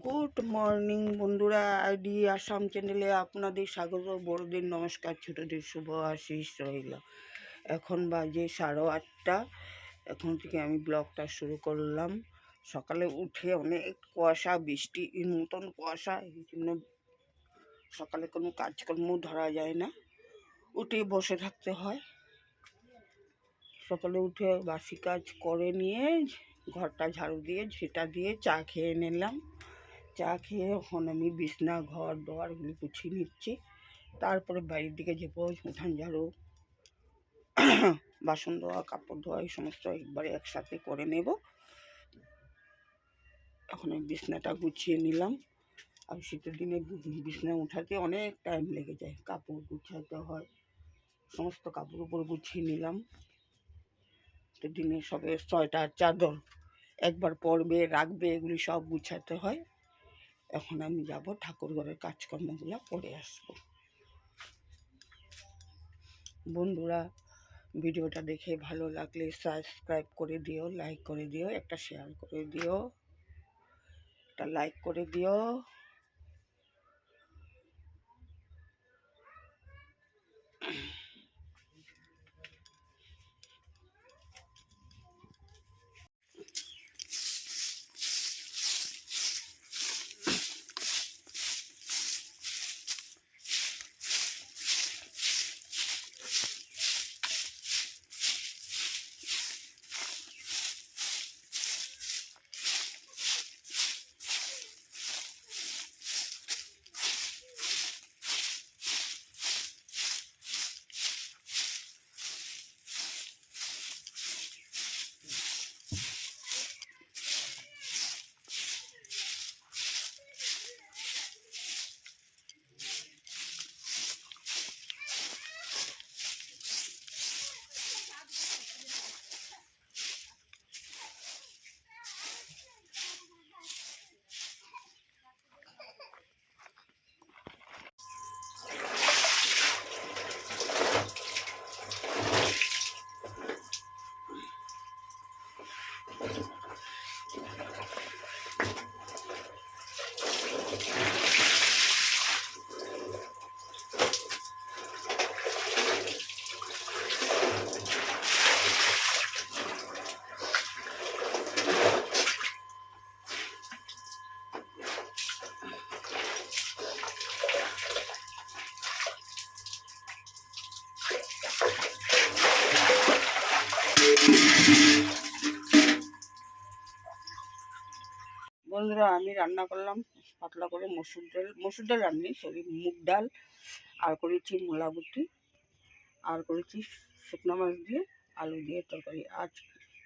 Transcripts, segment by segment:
Good morning বন্ধুরা, ID Assam চ্যানেলে আপনাদের স্বাগত। বড়দের নমস্কার, ছোটদের শুভ আশিস রইল। এখন বাজে 8:30। এখন থেকে আমি ব্লগটা শুরু করলাম। সকালে উঠে অনেক কুয়াশা, বৃষ্টি মতন কুয়াশা, এই জন্য সকালে কোনো কাজকর্ম ধরা যায় না, উঠে বসে থাকতে হয়। সকালে উঠে বাসি কাজ করে নিয়ে ঘরটা ঝাড়ু দিয়ে ঝেঁটা দিয়ে চা খেয়ে নিলাম। চা খেয়ে এখন আমি বিছনা ঘর দোয়ারগুলি গুছিয়ে নিচ্ছি। তারপরে বাড়ির দিকে যাবো, উঠান ঝাড়ু, বাসন ধোয়া, কাপড় ধোয়া, এই সমস্ত একবারে একসাথে করে নেব। এখন আমি বিছনাটা গুছিয়ে নিলাম। আর শীতের দিনে বিছনা উঠাতে অনেক টাইম লেগে যায়, কাপড় গুছাতে হয়, সমস্ত কাপড় উপর গুছিয়ে নিলাম। দিনে সবে সোয়েটার চাদর একবার পরবে রাখবে, এগুলি সব গুছাতে হয়। এখন আমি যাব ঠাকুর ঘরের কাজকর্মগুলো করে আসব। বন্ধুরা, ভিডিওটা দেখে ভালো লাগলে সাবস্ক্রাইব করে দিও, লাইক করে দিও, একটা শেয়ার করে দিও, একটা লাইক করে দিও। বন্ধুরা, আমি রান্না করলাম পাতলা করে মসুর ডাল রান্নি, মুগ ডাল, আর করেছি মূলা বুটি, আর করেছি শুকনো মাছ দিয়ে আলু দিয়ে তরকারি। আজ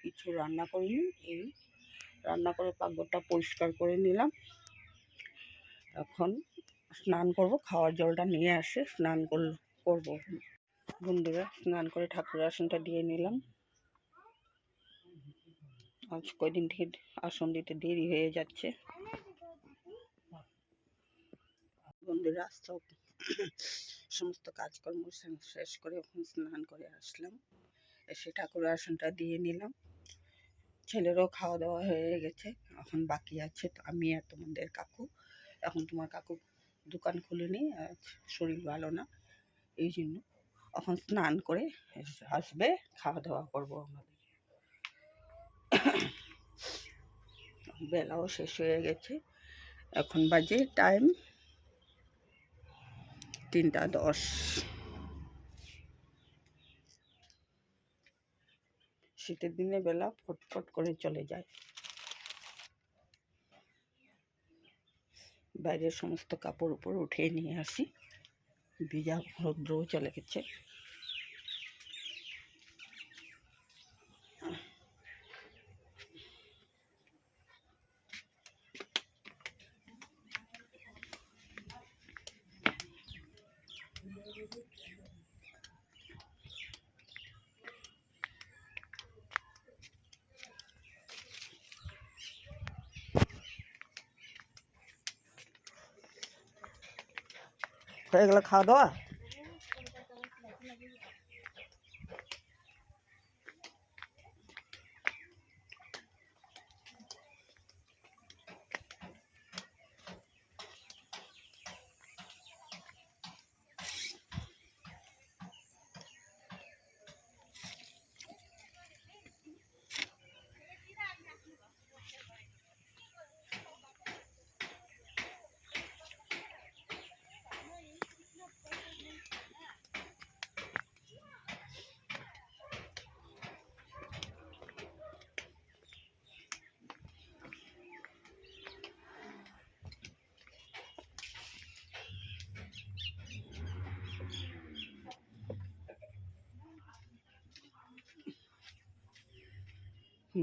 কিছু রান্না করিনি, এই রান্না করে পাকঘরটা পরিষ্কার করে নিলাম। এখন স্নান করব, খাওয়ার জলটা নিয়ে আসে স্নান করব। বন্ধুরা, স্নান করে ঠাকুর আসনটা দিয়ে নিলাম। আজ কয়দিন থেকে আসন দিতে দেরি হয়ে যাচ্ছে। বন্ধুরা, সমস্ত কাজকর্ম শেষ করে এখন স্নান করে আসলাম, এসে ঠাকুর আসনটা দিয়ে নিলাম। ছেলেরও খাওয়া দাওয়া হয়ে গেছে, এখন বাকি আছে আমি আর তোমাদের কাকু। এখন তোমার কাকু দোকান খুলেনি, আজ শরীর ভালো না, এই জন্য এখন স্নান করে আসবে, খাওয়া দাওয়া করবো আমাদের। বেলাও শেষ হয়ে গেছে, এখন বাজে টাইম 3:10। শীতের দিনে বেলা ফটফট করে চলে যায়। বাইরের সমস্ত কাপড় উপর উঠিয়ে নিয়ে আসি, ভিজা রৌদ্রও চলে গেছে। হয়ে গেল খাওয়া দাওয়া।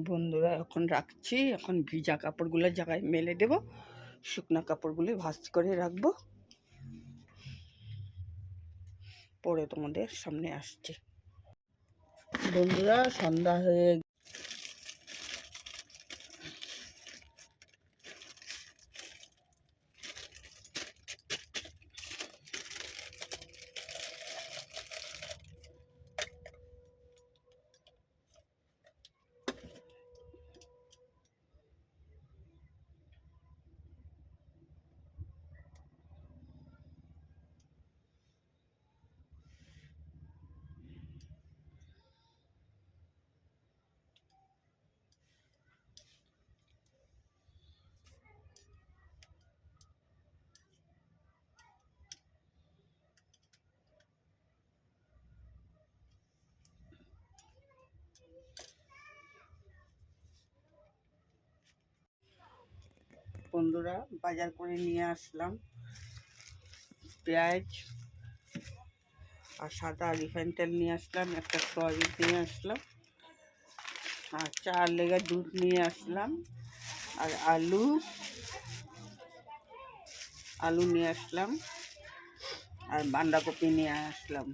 বন্ধুরা এখন রাখছি, এখন ভিজা কাপড়গুলো জায়গায় মেলে দেব, শুকনো কাপড়গুলি ভাঁজ করে রাখবো, পরে তোমাদের সামনে আসছি। বন্ধুরা সন্ধ্যা হয়ে বন্ধুরা বাজার করে নিয়ে আসলাম পেঁয়াজ আর সাদা রিফাইন তেল নিয়ে আসলাম, একটা সয়াবিন নিয়ে আসলাম, আর চার লেগা দুধ নিয়ে আসলাম, আর আলু নিয়ে আসলাম, আর বাঁধাকপি নিয়ে আসলাম,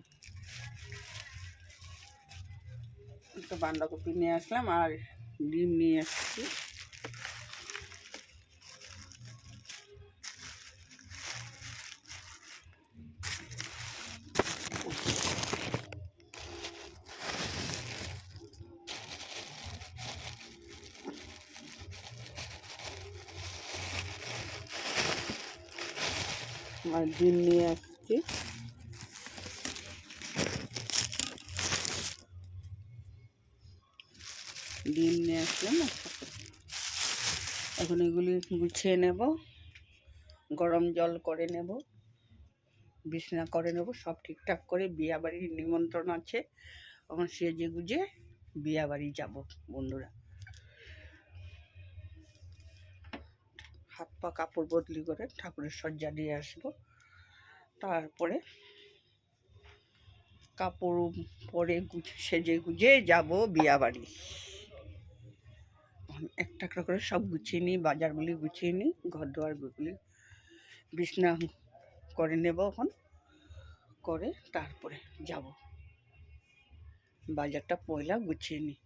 একটা বাঁধাকপি নিয়ে আসলাম, আর ডিম নিয়ে আসছি। আর ডিম নিয়ে আসছি। ডিম নিয়ে আসলাম। এখন এগুলি গুছিয়ে নেব, গরম জল করে নেব, বিছনা করে নেব, সব ঠিকঠাক করে। বিয়া বাড়ির নিমন্ত্রণ আছে, এখন সেজে গুজে বিয়া বাড়ি যাব বন্ধুরা। হাত পা কাপড় বদলি করে ঠাকুরের সজ্জা দিয়ে আসবো, তারপরে কাপড় পরে সেজে গুজে যাব বিয়া বাড়ি। একটা একটা করে সব গুছিয়ে নিই, বাজারগুলি গুছিয়ে নিই, ঘর দুয়ারগুলি বিছনা করে নেব এখন, করে তারপরে যাব। বাজারটা পয়লা গুছিয়ে নিই।